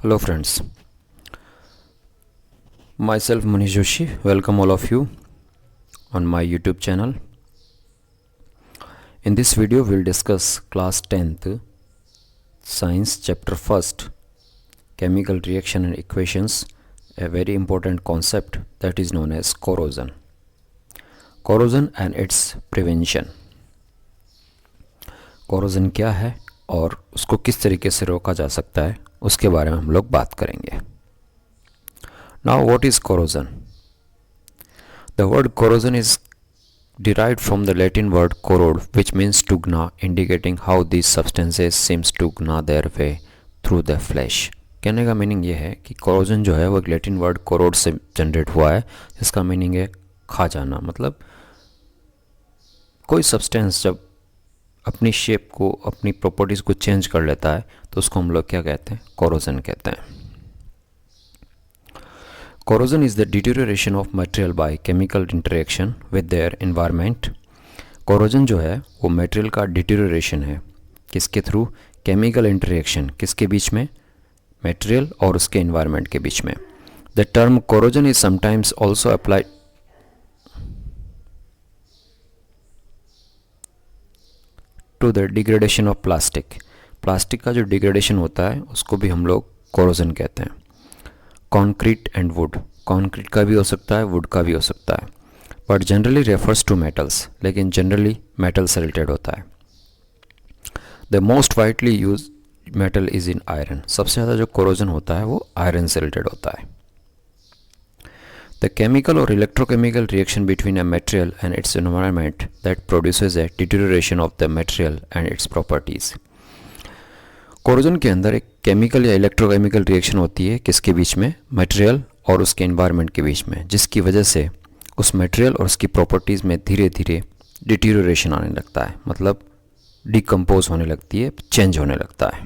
Hello friends, myself Manish Joshi, welcome all of you on my YouTube channel. In this video we'll discuss class 10th science chapter 1st chemical reaction and equations, a very important concept that is known as corrosion. Corrosion and its prevention. corrosion क्या है और उसको किस तरीके से रोका जा सकता है उसके बारे में हम लोग बात करेंगे. Now what is corrosion? The word corrosion is derived from the Latin word corrode, which means to gnaw, indicating how these substances seems to gnaw their way through the flesh. कहने का मीनिंग ये है कि corrosion जो है वो एक Latin word corrode से जनरेट हुआ है, जिसका मीनिंग है खा जाना. मतलब कोई सब्सटेंस जब अपनी शेप को, अपनी प्रॉपर्टीज़ को चेंज कर लेता है तो उसको हम लोग क्या कहते हैं? corrosion कहते हैं. Corrosion is the deterioration of material by chemical interaction with their environment. Corrosion जो है वो material का deterioration है. किसके थ्रू? Chemical interaction. किसके बीच में? Material और उसके environment के बीच में. The term corrosion is sometimes also applied to the degradation of plastic. Plastic का जो डिग्रेडेशन होता है उसको भी हम लोग कोरोजन कहते हैं. Concrete and would. कॉन्क्रीट का भी हो सकता है, वुड का भी हो सकता है, but generally refers to metals. लेकिन जनरली मेटल से रिलेटेड होता है. The most widely use metal is in iron. सबसे ज़्यादा जो कोरोजन होता है वो आयरन से रिलेटेड होता है. द केमिकल और electrochemical reaction between a material and it's environment that produces A deterioration of the material and it's properties. Corrosion के अंदर एक केमिकल या इलेक्ट्रोकेमिकल रिएक्शन होती है किसके बीच में? मटेरियल और उसके एनवायरनमेंट के बीच में, जिसकी वजह से उस मटेरियल और उसकी प्रॉपर्टीज़ में धीरे धीरे डिटेरियोरेशन आने लगता है. मतलब डिकम्पोज होने लगती है, चेंज होने लगता है.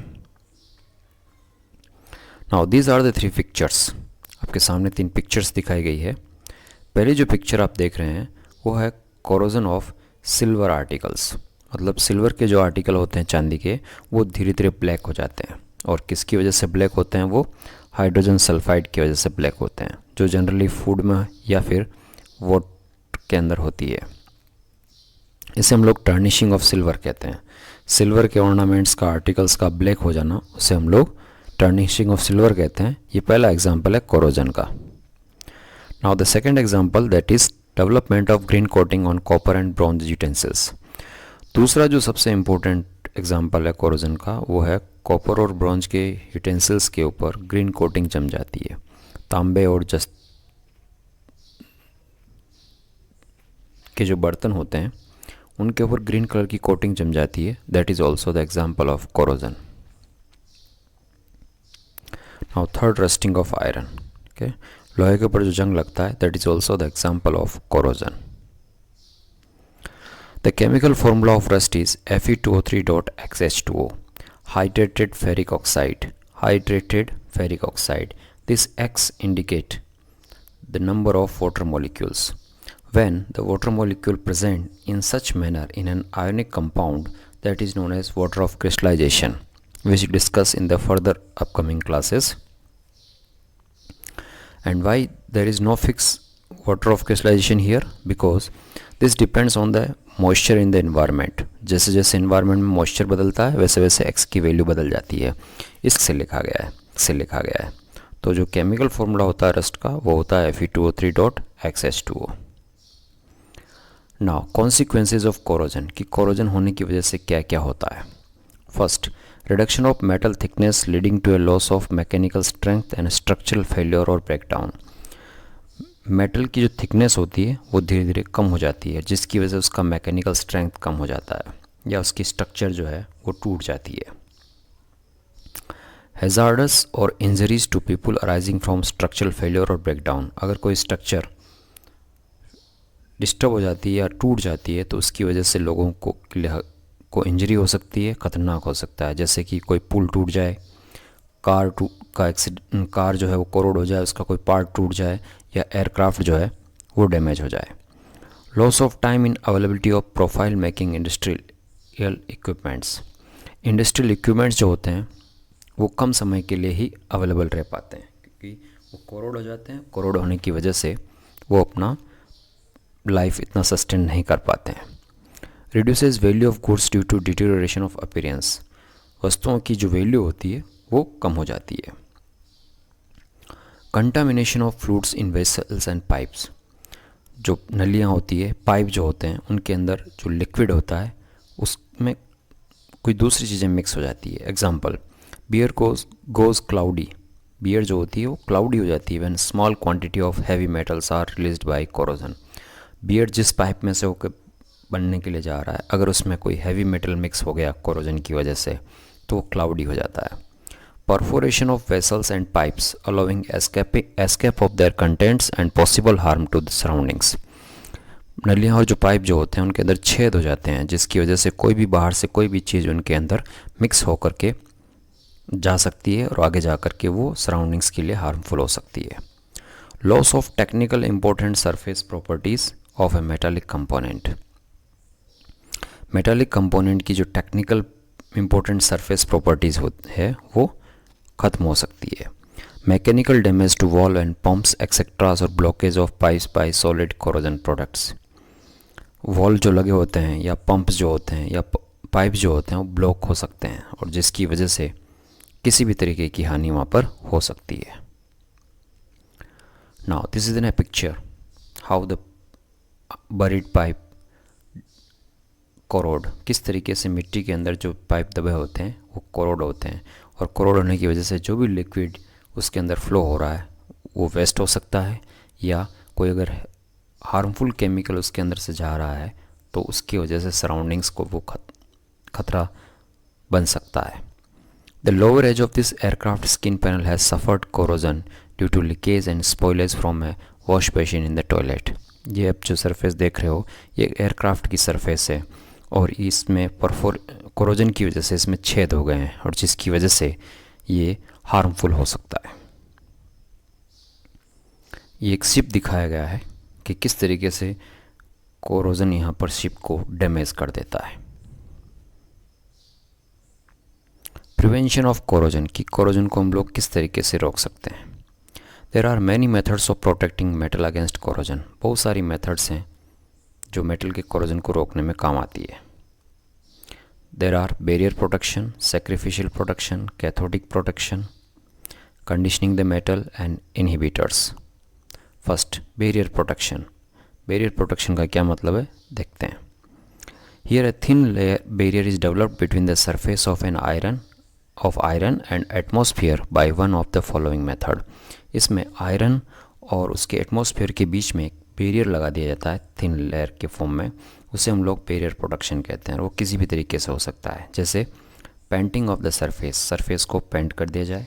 Now these are the three pictures. आपके सामने 3 पिक्चर्स दिखाई गई है. पहली जो पिक्चर आप देख रहे हैं वो है कोरोजन ऑफ सिल्वर आर्टिकल्स. मतलब सिल्वर के जो आर्टिकल होते हैं चांदी के, वो धीरे धीरे ब्लैक हो जाते हैं. और किसकी वजह से ब्लैक होते हैं? वो हाइड्रोजन सल्फाइड की वजह से ब्लैक होते हैं, जो जनरली फूड में या फिर वाटर के अंदर होती है. इसे हम लोग टर्निशिंग ऑफ सिल्वर कहते हैं. सिल्वर के ऑर्नामेंट्स का, आर्टिकल्स का ब्लैक हो जाना, उसे हम लोग टर्निशिंग ऑफ सिल्वर कहते हैं. ये पहला एग्जाम्पल है कोरोजन का. Now the second example that is development of green coating on copper and bronze utensils. दूसरा जो सबसे इम्पोर्टेंट एग्जाम्पल है कोरोजन का वो है कॉपर और ब्रॉन्ज के यूटेंसिल्स के ऊपर ग्रीन कोटिंग जम जाती है. तांबे और जस्त के जो बर्तन होते हैं उनके ऊपर ग्रीन कलर की कोटिंग जम जाती है. That is also the example of corrosion. Now third, rusting of iron. Okay, लोहे के ऊपर जो जंग लगता है that is also the example of corrosion. The chemical formula of rust is Fe2O3.XH2O, hydrated ferric oxide. Hydrated ferric oxide. This X indicate the number of water molecules. When the water molecule present in such manner in an ionic compound, that is known as water of crystallization, which we discuss in the further upcoming classes. And why there is no fixed water of crystallization here? Because this depends on the moisture in the environment. जैसे जैसे environment में moisture बदलता है वैसे वैसे x की value बदल जाती है. इससे लिखा गया है. तो जो केमिकल फॉर्मूला होता है रस्ट का वो होता है Fe2O3.XH2O. Now consequences of corrosion, कि कोरोजन होने की वजह से क्या क्या होता है. First, reduction of metal thickness leading to a loss of mechanical strength and structural failure और ब्रेकडाउन. मेटल की जो थिकनेस होती है वो धीरे धीरे कम हो जाती है, जिसकी वजह से उसका मैकेनिकल स्ट्रेंथ कम हो जाता है या उसकी स्ट्रक्चर जो है वो टूट जाती है. हैजार्डस और injuries to people arising from structural failure और ब्रेकडाउन. अगर कोई स्ट्रक्चर डिस्टर्ब हो जाती है या टूट जाती है तो उसकी वजह से लोगों को इंजरी हो सकती है, ख़तरनाक हो सकता है. जैसे कि कोई पुल टूट जाए, कार जो है वो कोरोड हो जाए, उसका कोई पार्ट टूट जाए, या एयरक्राफ्ट जो है वो डैमेज हो जाए. Loss of time in availability of profile making industrial equipments. Industrial equipments जो होते हैं वो कम समय के लिए ही अवेलेबल रह पाते हैं, क्योंकि वो कोरोड हो जाते हैं। कोरोड होने की वजह से वो अपना लाइफ इतना सस्टेन नहीं कर पाते हैं। Reduces value of goods due to deterioration of appearance, वस्तुओं की जो वैल्यू होती है वो कम हो जाती है। Contamination of fluids in vessels and pipes, जो नलियाँ होती है, पाइप जो होते हैं, उनके अंदर जो लिक्विड होता है उसमें कोई दूसरी चीज़ें मिक्स हो जाती है। Example, beer goes cloudy, beer जो होती है वो क्लाउडी हो जाती है when small quantity of heavy metals are released by corrosion. Beer जिस पाइप में से होकर बनने के लिए जा रहा है, अगर उसमें कोई हैवी मेटल मिक्स हो गया कोरोजन की वजह से, तो वो क्लाउडी हो जाता है। Perforation of vessels and pipes allowing escape of their contents and possible harm to the surroundings, नलियाँ और जो पाइप जो होते हैं उनके अंदर छेद हो जाते हैं, जिसकी वजह से कोई भी बाहर से कोई भी चीज़ उनके अंदर मिक्स होकर के जा सकती है और आगे जा कर के वो सराउंडिंग्स के लिए हार्मफुल हो सकती है। Loss of technical important surface properties of A metallic component, metallic component की जो टेक्निकल इंपॉर्टेंट सरफेस प्रॉपर्टीज़ है वो ख़त्म हो सकती है। Mechanical damage to wall and pumps etceteras और blockage of pipes by solid corrosion products, wall जो लगे होते हैं या पंप जो होते हैं या पाइप जो होते हैं वो ब्लॉक हो सकते हैं, और जिसकी वजह से किसी भी तरीके की हानि वहाँ पर हो सकती है। Now this is in A picture how the buried pipe corrode, किस तरीके से मिट्टी के अंदर जो पाइप दबे होते हैं वो कोरोड होते हैं, और कोरोड होने की वजह से जो भी लिक्विड उसके अंदर फ्लो हो रहा है वो वेस्ट हो सकता है, या कोई अगर हार्मफुल केमिकल उसके अंदर से जा रहा है तो उसकी वजह से सराउंडिंग्स को वो खतरा बन सकता है। The lower edge of this aircraft skin panel has suffered corrosion due to leakage and spoilage from a wash basin in the toilet. ये आप जो सरफेस देख रहे हो ये एयरक्राफ्ट की सरफेस है, और इसमें कोरोजन की वजह से इसमें छेद हो गए हैं, और जिसकी वजह से ये हार्मफुल हो सकता है। ये एक शिप दिखाया गया है कि किस तरीके से कोरोजन यहाँ पर शिप को डैमेज कर देता है। प्रिवेंशन ऑफ कोरोजन, की कोरोजन को हम लोग किस तरीके से रोक सकते हैं। There are many methods of protecting metal against corrosion, बहुत सारी मेथड्स हैं जो मेटल के कोरोजन को रोकने में काम आती है। There are barrier protection, sacrificial protection, cathodic protection, conditioning the metal and inhibitors. First, barrier protection. Barrier protection का क्या मतलब है देखते हैं। Here a thin layer barrier is developed between the surface of an iron and atmosphere by one of the following method. इसमें iron और उसके atmosphere के बीच में एक बैरियर लगा दिया जाता है थिन लेयर के फॉर्म में, उसे हम लोग बैरियर प्रोटेक्शन कहते हैं। वो किसी भी तरीके से हो सकता है, जैसे पेंटिंग ऑफ द सरफेस को पेंट कर दिया जाए,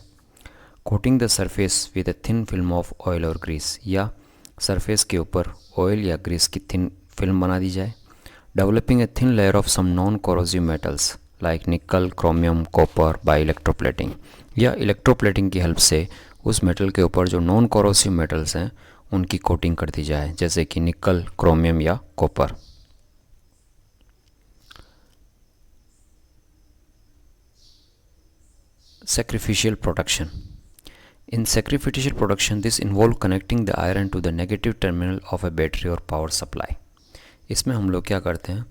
coating the surface with a thin film of oil और ग्रीस, या सरफेस के ऊपर ऑयल या ग्रीस की थिन फिल्म बना दी जाए, developing a thin layer of some non corrosive metals like nickel, chromium, copper by electroplating, या इलेक्ट्रोप्लेटिंग की हेल्प से उस मेटल के ऊपर जो नॉन कोरोसिव मेटल्स हैं उनकी कोटिंग कर दी जाए, जैसे कि निकल, क्रोमियम या copper. Sacrificial protection. In sacrificial protection, this involve connecting the iron to the negative terminal of a battery or power supply. इसमें हम लोग क्या करते हैं,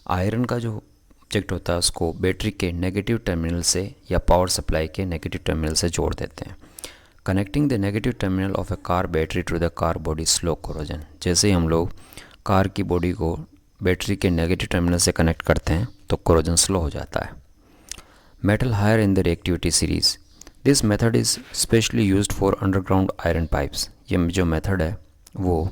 आयरन का जो ऑब्जेक्ट होता है उसको बैटरी के नेगेटिव टर्मिनल से या पावर सप्लाई के नेगेटिव टर्मिनल से जोड़ देते हैं। Connecting the negative terminal of a car battery to the car body slow corrosion, जैसे ही हम लोग कार की बॉडी को बैटरी के नेगेटिव टर्मिनल से कनेक्ट करते हैं तो कोरोजन स्लो हो जाता है। Metal higher in the reactivity series, this method is specially used for underground iron pipes. ये जो मेथड है वो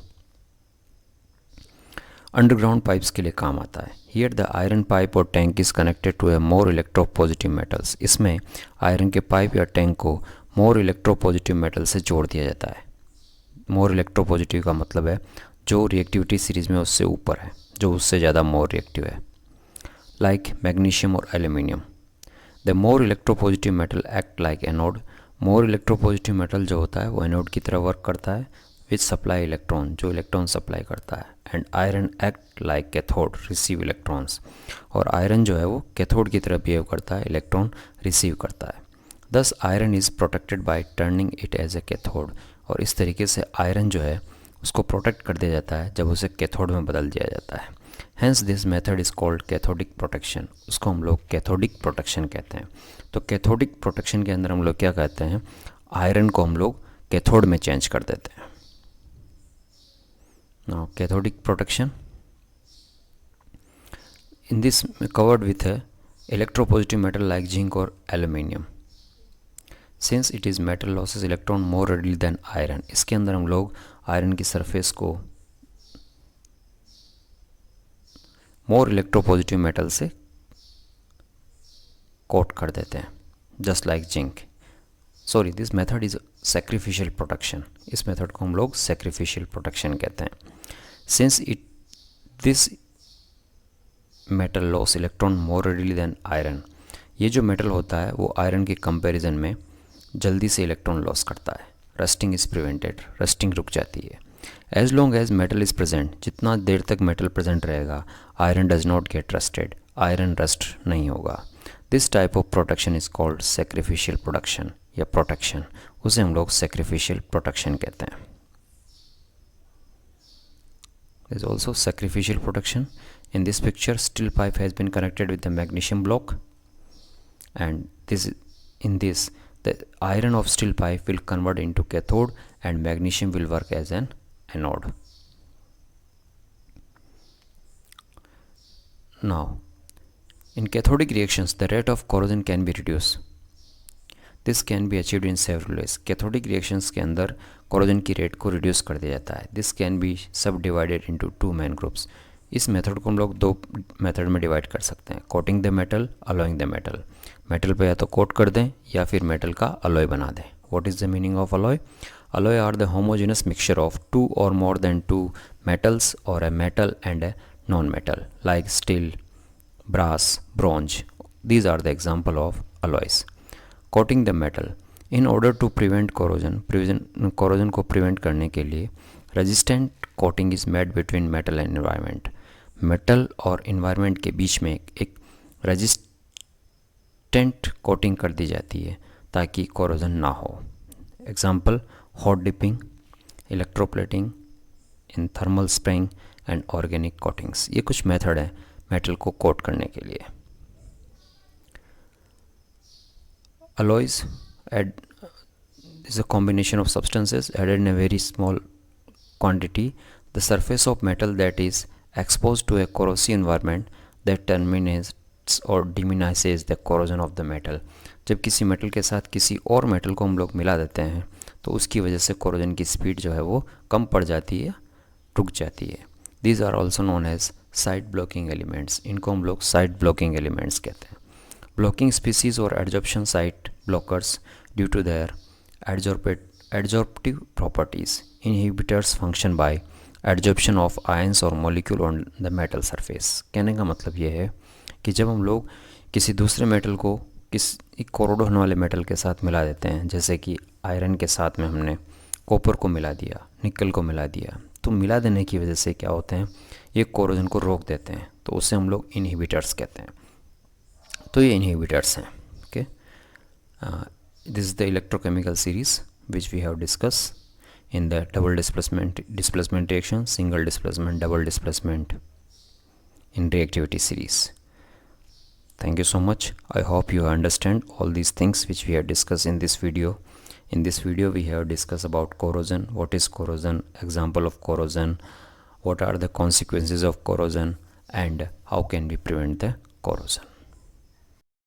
अंडरग्राउंड पाइप्स के लिए काम आता है। हियर द आयरन पाइप और tank is connected to a more electropositive metals, इसमें आयरन के पाइप या टैंक को मोर इलेक्ट्रोपॉजिटिव मेटल से जोड़ दिया जाता है। मोर इलेक्ट्रोपॉजिटिव का मतलब है जो रिएक्टिविटी सीरीज में उससे ऊपर है, जो उससे ज़्यादा मोर रिएक्टिव है, लाइक मैग्नीशियम और aluminium. The more electropositive metal act like anode, more electropositive metal जो होता है वो एनोड की तरह वर्क करता है, विच सप्लाई इलेक्ट्रॉन, जो इलेक्ट्रॉन सप्लाई करता है, and iron act like cathode, receive electrons, और आयरन जो है वो कैथोड की तरह बिहेव करता है, इलेक्ट्रॉन रिसीव करता है। Thus iron is protected by turning it as a cathode, और इस तरीके से आयरन जो है उसको प्रोटेक्ट कर दिया जाता है जब उसे कैथोड में बदल दिया जाता है। Hence this method is called cathodic protection, उसको हम लोग कैथोडिक प्रोटेक्शन कहते हैं। तो कैथोडिक प्रोटेक्शन के अंदर हम लोग क्या कहते हैं, आयरन को हम लोग कैथोड में चेंज कर देते हैं। Now cathodic protection in this covered with a electropositive metal like zinc or aluminium, since it is metal losses electron more readily than iron। इसके अंदर हम लोग आयरन की सरफेस को मोर इलेक्ट्रोपॉजिटिव मेटल से कोट कर देते हैं, just like zinc. Sorry, this method is sacrificial protection, इस मेथड को हम लोग सैक्रिफिशियल प्रोटेक्शन कहते हैं। Since it this metal loss electron more readily than iron, ये जो मेटल होता है वो आयरन के कंपैरिजन में जल्दी से इलेक्ट्रॉन लॉस करता है। रस्टिंग इज़ प्रिवेंटेड, रस्टिंग रुक जाती है। As long as metal is present, जितना देर तक मेटल प्रेजेंट रहेगा iron does not get rusted, iron rust नहीं होगा। This type of protection is called sacrificial protection या प्रोटेक्शन, उसे हम लोग सैक्रिफिशियल प्रोटेक्शन कहते हैं। There is also sacrificial protection. In this picture, steel pipe has been connected with the magnesium block, and in this the iron of steel pipe will convert into cathode and magnesium will work as an anode. Now, in cathodic reactions, the rate of corrosion can be reduced. This can be achieved in several ways. Cathodic reactions के अंदर corrosion की rate को reduce कर दिया जाता है। This can be सब divided into two main groups. इस मेथड को हम लोग दो मेथड में डिवाइड कर सकते हैं, coating the metal, allowing the metal. Metal पे या तो कोट कर दें या फिर मेटल का अलॉय बना दें। What is the meaning of alloy? Alloy are the homogeneous mixture of two or more than two metals or a metal and a non-metal like steel, brass, bronze. These are the example of alloys. Coating the metal in order to prevent corrosion को prevent करने के लिए resistant coating is made between metal and environment. metal और environment के बीच में एक resistant coating कर दी जाती है ताकि corrosion ना हो. Example, hot dipping, electroplating, in thermal spraying and organic coatings. ये कुछ मेथड है मेटल को कोट करने के लिए. Alloys is a combination of substances added in a very small quantity. The surface of metal that is exposed to a corrosive environment that terminates or diminishes the corrosion of the metal. जब किसी metal के साथ किसी और metal को हम लोग मिला देते हैं तो उसकी वजह से कोरोजन की स्पीड जो है वो कम पड़ जाती है, रुक जाती है. These are also known as side blocking elements. इनको हम लोग side blocking elements कहते हैं. Blocking species or adsorption site blockers due to their adsorptive properties. Inhibitors function by adsorption of ions or molecule on the metal surface. कहने का मतलब ये है कि जब हम लोग किसी दूसरे मेटल को किसी कोरोड होने वाले मेटल के साथ मिला देते हैं, जैसे कि आयरन के साथ में हमने कॉपर को मिला दिया, निकल को मिला दिया, तो मिला देने की वजह से क्या होते हैं, ये कोरोजन को रोक देते हैं, तो उसे हम लोग इनहिबिटर्स कहते हैं. तो ये इनहिबिटर्स हैं. Okay, this is the electrochemical series which we have discuss in the double displacement reaction, single displacement, double displacement in reactivity series. Thank you so much. I hope you understand all these things which we have discussed in this video. In this video we have discussed about corrosion, what is corrosion, example of corrosion, what are the consequences of corrosion, and how can we prevent the corrosion.